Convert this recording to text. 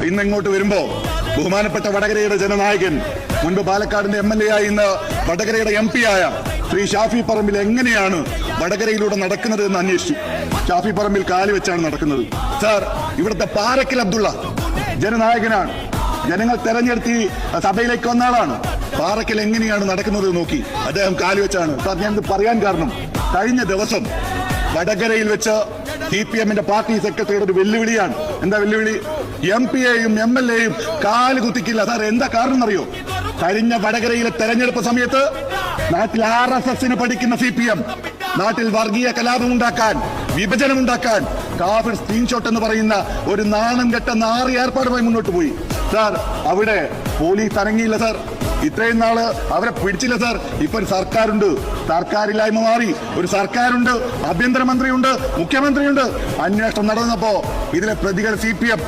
ഇന്ന് ഇങ്ങോട്ട് വരുമ്പോ ബഹുമാനപ്പെട്ട വടകരയുടെ ജനനായകൻ, മുൻപ് പാലക്കാടിന്റെ MLA ആയി ഇന്ന് വടകരയുടെ MP ആയ ശ്രീ ഷാഫി പറമ്പിൽ എങ്ങനെയാണ് വടകരയിലൂടെ നടക്കുന്നത് എന്ന് അന്വേഷിച്ചു. ഷാഫി പറമ്പിൽ കാല് വെച്ചാണ് നടക്കുന്നത്. സാർ, ഇവിടുത്തെ പാറക്കൽ അബ്ദുള്ള ജനനായകനാണ്. ജനങ്ങൾ തെരഞ്ഞെടുത്തി സഭയിലേക്ക് വന്ന ആളാണ്. പാറക്കൽ എങ്ങനെയാണ് നടക്കുന്നത് നോക്കി അദ്ദേഹം കാല് വെച്ചാണ്. സാർ, ഞാനിത് പറയാൻ കാരണം, കഴിഞ്ഞ ദിവസം വടകരയിൽ വെച്ച് CPM-ന്റെ പാർട്ടി സെക്രട്ടറിയുടെ ഒരു വെല്ലുവിളിയാണ്. എന്താ വെല്ലുവിളി? MP-യെയും MLA-യും കാല് കുത്തിക്കില്ല. സാർ, എന്താ കാരണം എന്നറിയോ? കഴിഞ്ഞ വടകരയിലെ തെരഞ്ഞെടുപ്പ് സമയത്ത് നാട്ടിൽ RSS-ന് പഠിക്കുന്ന CPM നാട്ടിൽ വർഗീയ കലാപമുണ്ടാക്കാൻ, വിഭജനമുണ്ടാക്കാൻ കാഫിർ സ്ക്രീൻഷോട്ട് എന്ന് പറയുന്ന ഒരു നാണം കെട്ട നാറി ഏർപ്പാടുമായി മുന്നോട്ട് പോയി. സാർ, അവിടെ പോലീസ് അനങ്ങിയില്ല. സാർ, ഇത്രയും നാള് അവരെ പിടിച്ചില്ല. സാർ, ഇപ്പൊ ഒരു സർക്കാരുണ്ട്. സർക്കാരില്ലായ്മ മാറി. ഒരു സർക്കാരുണ്ട്, ആഭ്യന്തരമന്ത്രിയുണ്ട്, മുഖ്യമന്ത്രിയുണ്ട്. അന്വേഷണം നടന്നപ്പോ ഇതിലെ പ്രതികൾ CPM